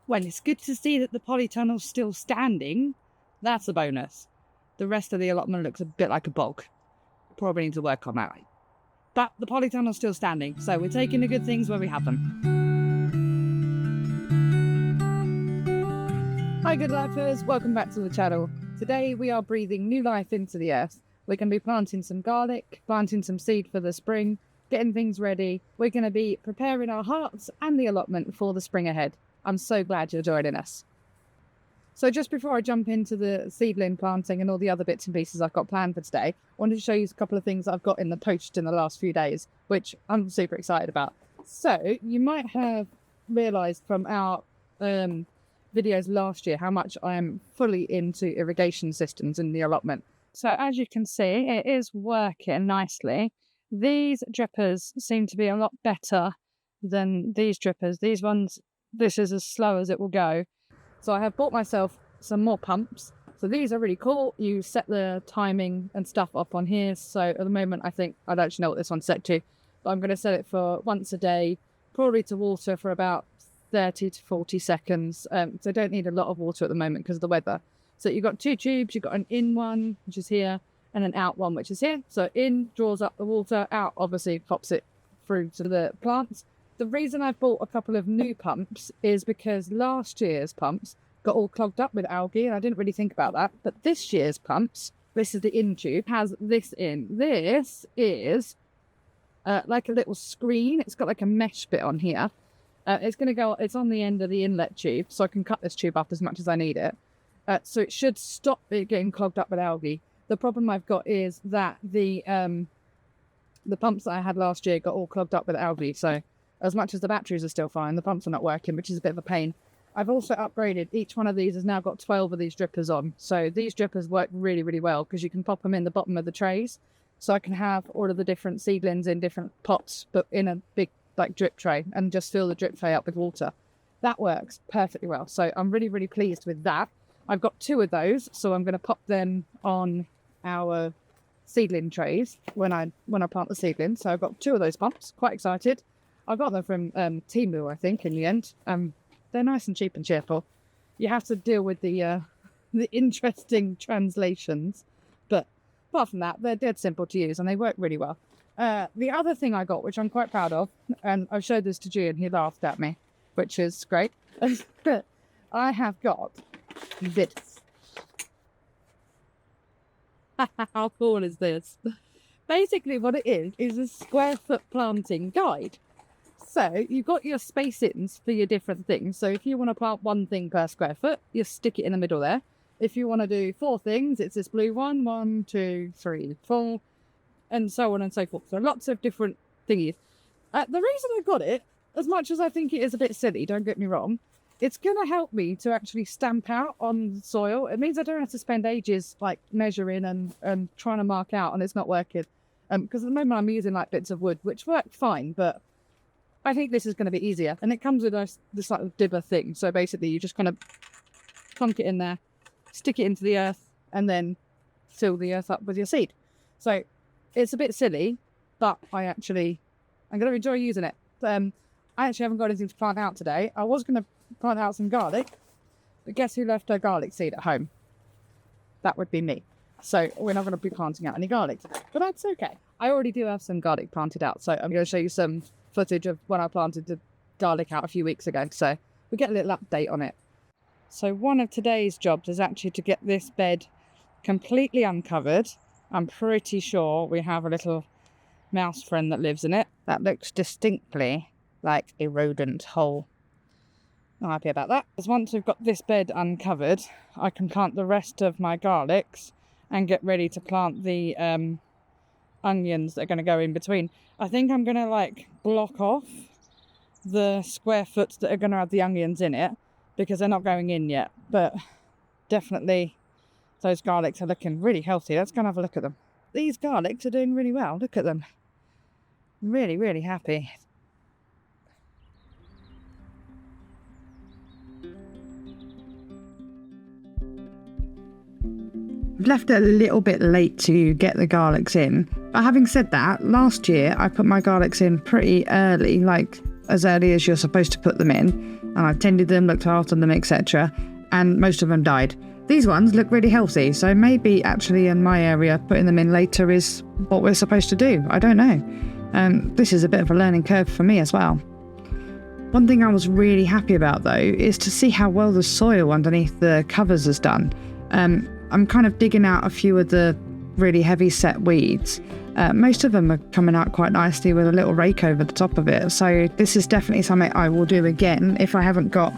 Well, it's good to see that the polytunnel's still standing. That's a bonus. The rest of the allotment looks a bit like a bog. Probably need to work on that. But the polytunnel's still standing, so we're taking the good things where we have them. Hi good lifers, welcome back to the channel. Today we are breathing new life into the earth. We're going to be planting some garlic, planting some seed for the spring, getting things ready. We're going to be preparing our hearts and the allotment for the spring ahead. I'm so glad you're joining us. So just before I jump into the seedling planting and all the other bits and pieces I've got planned for today, I wanted to show you a couple of things I've got in the post in the last few days, which I'm super excited about. So you might have realised from our videos last year how much I am fully into irrigation systems in the allotment. So as you can see, it is working nicely. These drippers seem to be a lot better than these drippers. These ones, this is as slow as it will go. So I have bought myself some more pumps. So these are really cool. You set the timing and stuff up on here. So at the moment, I don't actually know what this one's set to, but I'm going to set it for once a day, probably to water for about 30 to 40 seconds. So I don't need a lot of water at the moment because of the weather. So you've got two tubes, you've got an in one, which is here, and an out one, which is here. So in draws up the water, out obviously pops it through to the plants. The reason I've bought a couple of new pumps is because last year's pumps got all clogged up with algae, and I didn't really think about that. But this year's pumps, this is the in tube, has this in. This is like a little screen. It's got like a mesh bit on here. It's on the end of the inlet tube, so I can cut this tube up as much as I need it. So it should stop it getting clogged up with algae. The problem I've got is that the pumps that I had last year got all clogged up with algae. So as much as the batteries are still fine, the pumps are not working, which is a bit of a pain. I've also upgraded. Each one of these has now got 12 of these drippers on. So these drippers work really, really well because you can pop them in the bottom of the trays. So I can have all of the different seedlings in different pots, but in a big like drip tray, and just fill the drip tray up with water. That works perfectly well. So I'm really, really pleased with that. I've got two of those, so I'm going to pop them on our seedling trays when I plant the seedlings. So I've got two of those pumps. Quite excited. I got them from Temu, I think, in the end. They're nice and cheap and cheerful. You have to deal with the interesting translations, but apart from that, they're dead simple to use and they work really well. The other thing I got, which I'm quite proud of, and I've showed this to G and he laughed at me, which is great. I have got this. How cool is this? Basically what it is a square foot planting guide. So you've got your spacings for your different things. So if you want to plant one thing per square foot, you stick it in the middle there. If you want to do 4 things, it's this blue one, 1, 2, 3, 4, and so on and so forth. So lots of different thingies. The reason I got it, as much as I think it is a bit silly, don't get me wrong, it's going to help me to actually stamp out on the soil. It means I don't have to spend ages like measuring and trying to mark out and it's not working. Because at the moment I'm using like bits of wood, which work fine, but I think this is going to be easier. And it comes with this like dibber thing. So basically you just kind of plunk it in there, stick it into the earth, and then fill the earth up with your seed. So it's a bit silly, but I'm going to enjoy using it. I actually haven't got anything to plant out today. I was going to plant out some garlic, but guess who left her garlic seed at home? That would be me. So we're not going to be planting out any garlic today, but that's okay. I already do have some garlic planted out, so I'm going to show you some footage of when I planted the garlic out a few weeks ago. So we get a little update on it. So one of today's jobs is actually to get this bed completely uncovered. I'm pretty sure we have a little mouse friend that lives in it. That looks distinctly like a rodent hole. Not happy about that. Because once we've got this bed uncovered, I can plant the rest of my garlics and get ready to plant the onions that are going to go in between. I think I'm going to like block off the square foot that are going to have the onions in it because they're not going in yet. But definitely those garlics are looking really healthy. Let's go and have a look at them. These garlics are doing really well. Look at them. Really, really happy. I've left it a little bit late to get the garlics in. But having said that, last year I put my garlics in pretty early, like as early as you're supposed to put them in, and I've tended them, looked after them, etc., and most of them died. These ones look really healthy, so maybe actually in my area putting them in later is what we're supposed to do. I don't know. This is a bit of a learning curve for me as well. One thing I was really happy about though is to see how well the soil underneath the covers has done. I'm kind of digging out a few of the really heavy set weeds. Most of them are coming out quite nicely with a little rake over the top of it, so this is definitely something I will do again if I haven't got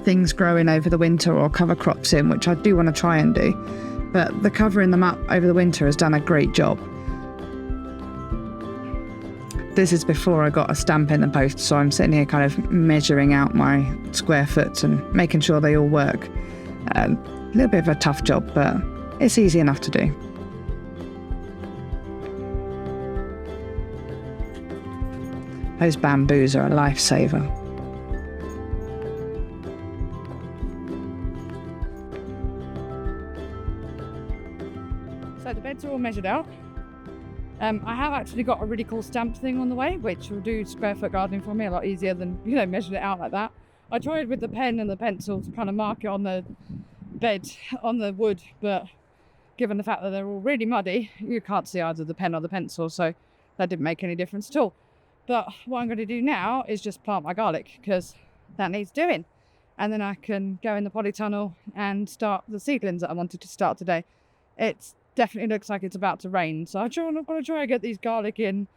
things growing over the winter or cover crops in, which I do want to try and do. But the covering them up over the winter has done a great job. This is before I got a stamp in the post, so I'm sitting here kind of measuring out my square foot and making sure they all work. A little bit of a tough job, but it's easy enough to do. Those bamboos are a lifesaver. So the beds are all measured out. I have actually got a really cool stamp thing on the way, which will do square foot gardening for me a lot easier than, measuring it out like that. I tried with the pen and the pencil to kind of mark it on the bed, on the wood, but given the fact that they're all really muddy, you can't see either the pen or the pencil, so that didn't make any difference at all. But what I'm going to do now is just plant my garlic, because that needs doing. And then I can go in the polytunnel and start the seedlings that I wanted to start today. It definitely looks like it's about to rain, so I'm going to try and get these garlic in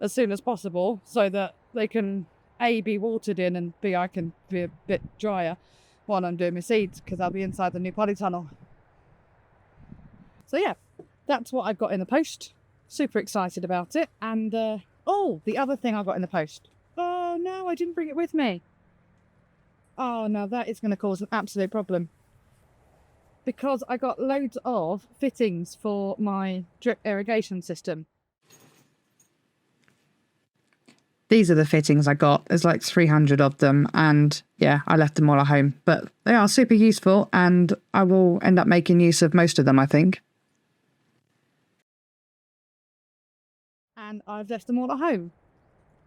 as soon as possible so that they can A, be watered in, and B, I can be a bit drier while I'm doing my seeds, because I'll be inside the new polytunnel. So yeah, that's what I've got in the post. Super excited about it. And oh, the other thing I got in the post. Oh no, I didn't bring it with me. Oh no, that is going to cause an absolute problem. Because I got loads of fittings for my drip irrigation system. These are the fittings I got. There's like 300 of them, and yeah, I left them all at home. But they are super useful, and I will end up making use of most of them, I think. And I've left them all at home.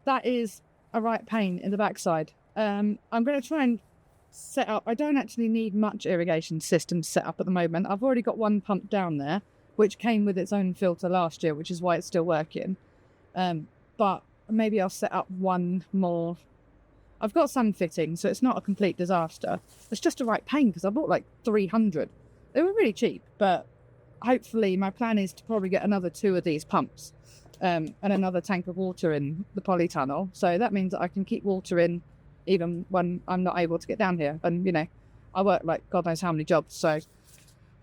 That is a right pain in the backside. I'm going to try and set up. I don't actually need much irrigation system set up at the moment. I've already got one pump down there, which came with its own filter last year, which is why it's still working. But maybe I'll set up one more. I've got some fittings, so it's not a complete disaster. It's just a right pain because I bought like 300. They were really cheap, but hopefully my plan is to probably get another 2 of these pumps and another tank of water in the polytunnel. So that means that I can keep water in even when I'm not able to get down here. And, I work like God knows how many jobs, so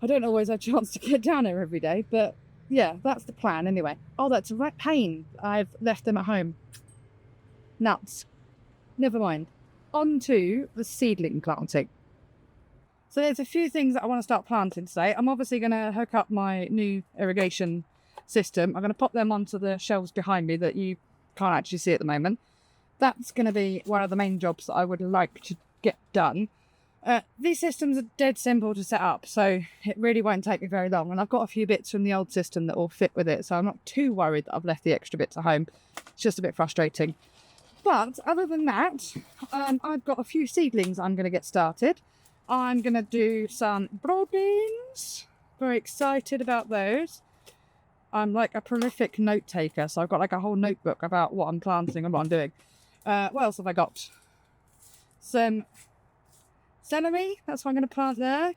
I don't always have a chance to get down here every day. But yeah, that's the plan anyway. Oh, that's a right pain. I've left them at home. Nuts. Never mind. On to the seedling planting. So there's a few things that I want to start planting today. I'm obviously going to hook up my new irrigation system. I'm going to pop them onto the shelves behind me that you can't actually see at the moment. That's going to be one of the main jobs that I would like to get done. These systems are dead simple to set up, so it really won't take me very long. And I've got a few bits from the old system that will fit with it, so I'm not too worried that I've left the extra bits at home. It's just a bit frustrating. But other than that, I've got a few seedlings I'm going to get started. I'm going to do some broad beans. Very excited about those. I'm like a prolific note taker, so I've got like a whole notebook about what I'm planting and what I'm doing. What else have I got? Some celery, that's what I'm going to plant there.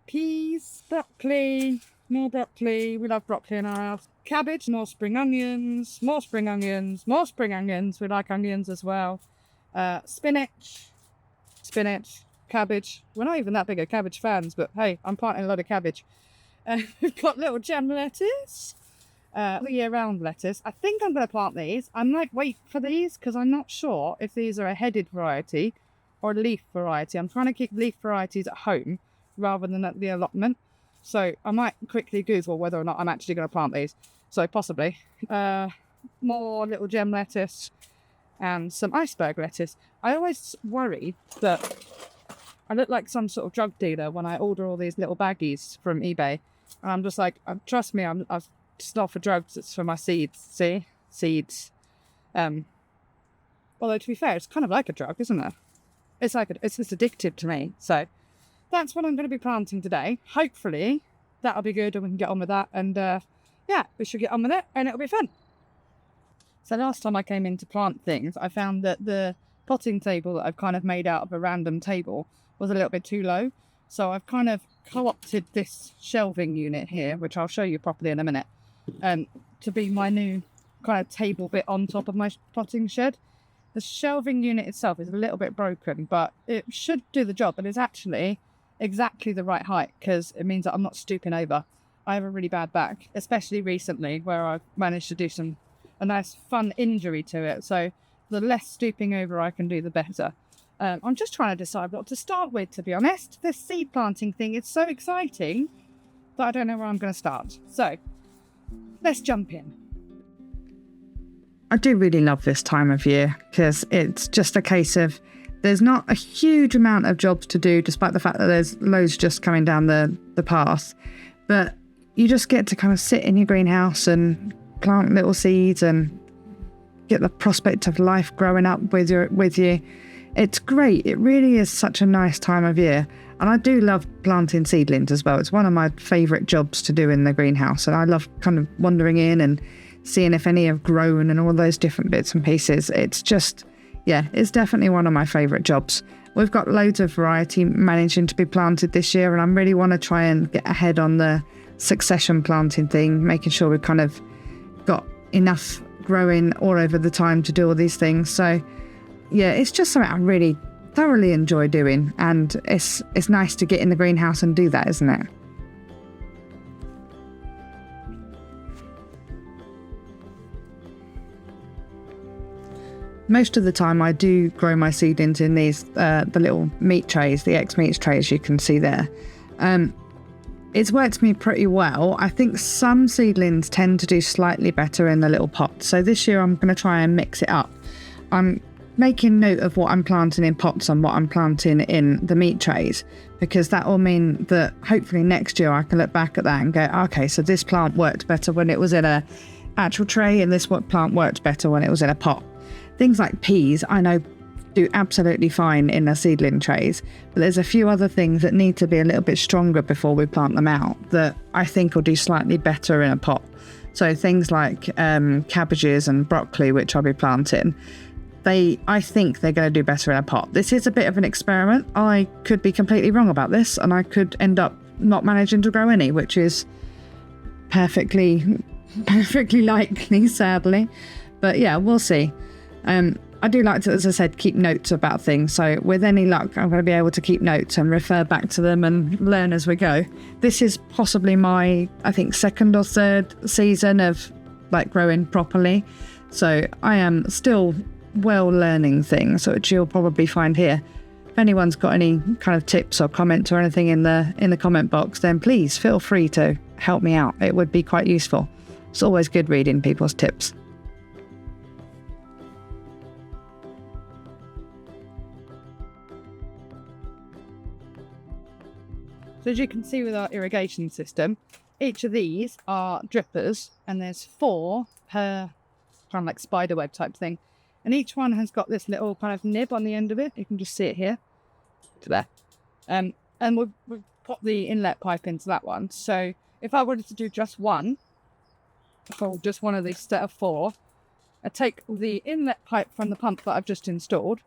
Peas, broccoli, more broccoli. We love broccoli in our house. Cabbage, more spring onions, more spring onions, more spring onions. We like onions as well. Spinach, cabbage. We're not even that big of cabbage fans, but hey, I'm planting a lot of cabbage. We've got little gem lettuce, year-round lettuce. I think I'm going to plant these. I might wait for these because I'm not sure if these are a headed variety or a leaf variety. I'm trying to keep leaf varieties at home rather than at the allotment. So I might quickly Google whether or not I'm actually going to plant these. So possibly. More little gem lettuce and some iceberg lettuce. I always worry that I look like some sort of drug dealer when I order all these little baggies from eBay. And I'm just like, trust me, it's not for drugs, it's for my seeds. See? Seeds. Although, to be fair, it's kind of like a drug, isn't it? It's just addictive to me. So that's what I'm going to be planting today. Hopefully that'll be good and we can get on with that. And yeah, we should get on with it and it'll be fun. So last time I came in to plant things, I found that the potting table that I've kind of made out of a random table was a little bit too low. So I've kind of co-opted this shelving unit here, which I'll show you properly in a minute, to be my new kind of table bit on top of my potting shed. The shelving unit itself is a little bit broken, but it should do the job. And it's actually exactly the right height because it means that I'm not stooping over. I have a really bad back, especially recently, where I've managed to do a nice fun injury to it. So the less stooping over I can do, the better. I'm just trying to decide what to start with, to be honest. This seed planting thing is so exciting that I don't know where I'm going to start. So let's jump in. I do really love this time of year because it's just a case of there's not a huge amount of jobs to do, despite the fact that there's loads just coming down the path. But you just get to kind of sit in your greenhouse and plant little seeds and get the prospect of life growing up with you. It's great. It really is such a nice time of year. And I do love planting seedlings as well. It's one of my favourite jobs to do in the greenhouse. And I love kind of wandering in and seeing if any have grown and all those different bits and pieces. It's just, yeah, it's definitely one of my favourite jobs. We've got loads of variety managing to be planted this year, and I really want to try and get ahead on the succession planting thing, making sure we've kind of got enough growing all over the time to do all these things. So yeah, it's just something I really thoroughly enjoy doing, and it's nice to get in the greenhouse and do that, isn't it? Most of the time I do grow my seedlings in these, the little meat trays, the ex-meats trays you can see there. It's worked me pretty well. I think some seedlings tend to do slightly better in the little pots. So this year I'm going to try and mix it up. I'm making note of what I'm planting in pots and what I'm planting in the meat trays, because that will mean that hopefully next year I can look back at that and go, okay, so this plant worked better when it was in a actual tray and this plant worked better when it was in a pot. Things like peas, I know, do absolutely fine in the seedling trays, but there's a few other things that need to be a little bit stronger before we plant them out that I think will do slightly better in a pot. So things like cabbages and broccoli, which I'll be planting, I think they're going to do better in a pot. This is a bit of an experiment. I could be completely wrong about this, and I could end up not managing to grow any, which is perfectly likely, sadly. But yeah, we'll see. I do like to, as I said, keep notes about things. So with any luck, I'm going to be able to keep notes and refer back to them and learn as we go. This is possibly my, I think, second or third season of like growing properly. So I am still well learning things, which you'll probably find here. If anyone's got any kind of tips or comments or anything in the comment box, then please feel free to help me out. It would be quite useful. It's always good reading people's tips. So as you can see with our irrigation system, each of these are drippers, and there's 4 per kind of like spider web type thing. And each one has got this little kind of nib on the end of it. You can just see it here to there. And we've put the inlet pipe into that one. So if I wanted to do just one, for just one of these set of 4, I take the inlet pipe from the pump that I've just installed.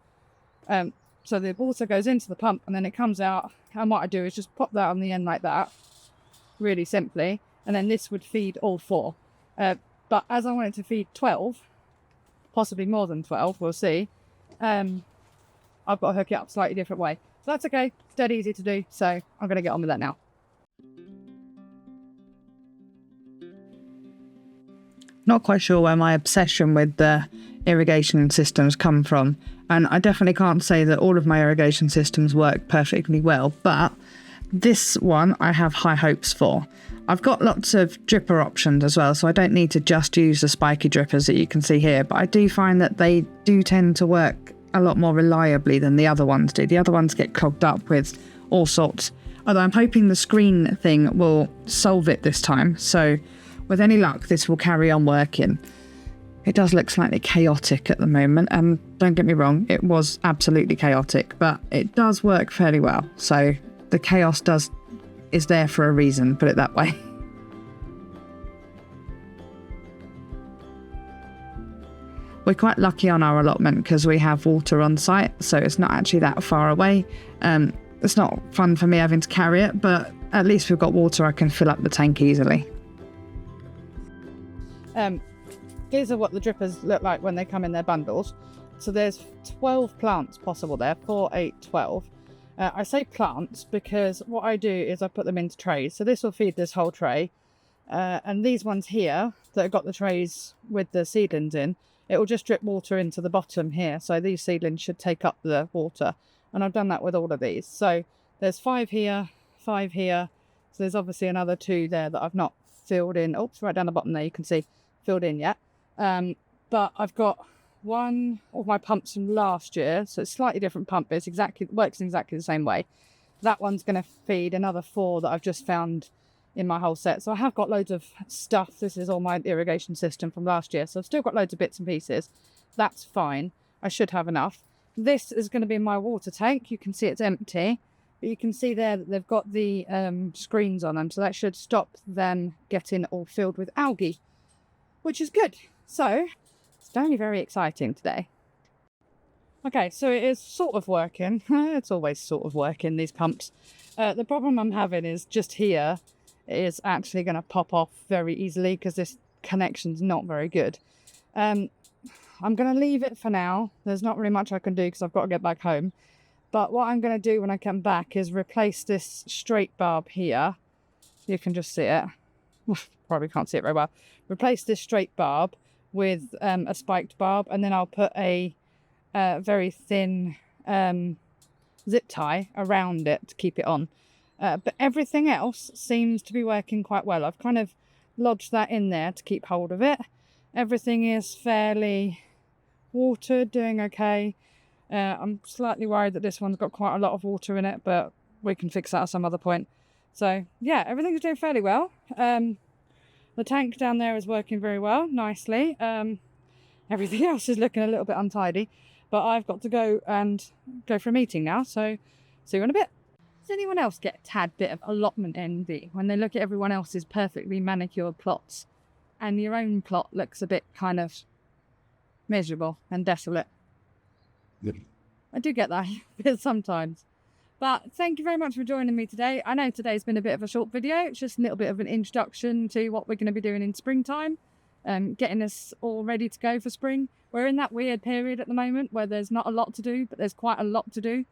So the water goes into the pump and then it comes out. And what I do is just pop that on the end like that, really simply. And then this would feed all 4. But as I want it to feed 12, possibly more than 12, we'll see, I've got to hook it up a slightly different way. So that's okay, it's dead easy to do, so I'm going to get on with that now. Not quite sure where my obsession with the irrigation systems come from, and I definitely can't say that all of my irrigation systems work perfectly well, but this one I have high hopes for. I've got lots of dripper options as well, so I don't need to just use the spiky drippers that you can see here, but I do find that they do tend to work a lot more reliably than the other ones do. The other ones get clogged up with all sorts, although I'm hoping the screen thing will solve it this time, so with any luck this will carry on working. It does look slightly chaotic at the moment, and don't get me wrong, it was absolutely chaotic, but it does work fairly well. So the chaos is there for a reason, put it that way. We're quite lucky on our allotment because we have water on site, so it's not actually that far away. It's not fun for me having to carry it, but at least we've got water. I can fill up the tank easily. These are what the drippers look like when they come in their bundles. So there's 12 plants possible there, 4, 8, 12. I say plants because what I do is I put them into trays. So this will feed this whole tray. And these ones here that have got the trays with the seedlings in, it will just drip water into the bottom here. So these seedlings should take up the water. And I've done that with all of these. So there's 5 here, 5 here. So there's obviously another 2 there that I've not filled in. Oops, right down the bottom there, you can see filled in yet. But I've got one of my pumps from last year. So it's a slightly different pump, but works in exactly the same way. That one's going to feed another 4 that I've just found in my whole set. So I have got loads of stuff. This is all my irrigation system from last year. So I've still got loads of bits and pieces. That's fine. I should have enough. This is going to be my water tank. You can see it's empty, but you can see there that they've got the screens on them. So that should stop them getting all filled with algae, which is good. So it's very, very exciting today. Okay, so it is sort of working. It's always sort of working, these pumps. The problem I'm having is just here. It is actually going to pop off very easily because this connection's not very good. I'm going to leave it for now. There's not really much I can do because I've got to get back home. But what I'm going to do when I come back is replace this straight barb here. You can just see it. Probably can't see it very well. Replace this straight barb with a spiked barb, and then I'll put a very thin zip tie around it to keep it on. But everything else seems to be working quite well. I've kind of lodged that in there to keep hold of it. Everything is fairly watered, doing okay. I'm slightly worried that this one's got quite a lot of water in it, but we can fix that at some other point. So yeah, everything's doing fairly well. The tank down there is working very well, nicely. Everything else is looking a little bit untidy, but I've got to go for a meeting now, so see you in a bit. Does anyone else get a tad bit of allotment envy when they look at everyone else's perfectly manicured plots and your own plot looks a bit kind of miserable and desolate? Yep. I do get that sometimes. But thank you very much for joining me today. I know today's been a bit of a short video. It's just a little bit of an introduction to what we're going to be doing in springtime, getting us all ready to go for spring. We're in that weird period at the moment where there's not a lot to do, but there's quite a lot to do.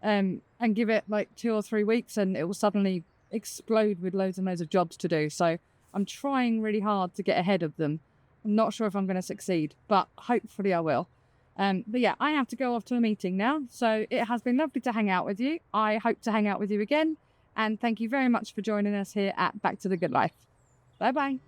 And give it like 2 or 3 weeks and it will suddenly explode with loads and loads of jobs to do. So I'm trying really hard to get ahead of them. I'm not sure if I'm going to succeed, but hopefully I will. But yeah, I have to go off to a meeting now. So it has been lovely to hang out with you. I hope to hang out with you again. And thank you very much for joining us here at Back to the Good Life. Bye bye.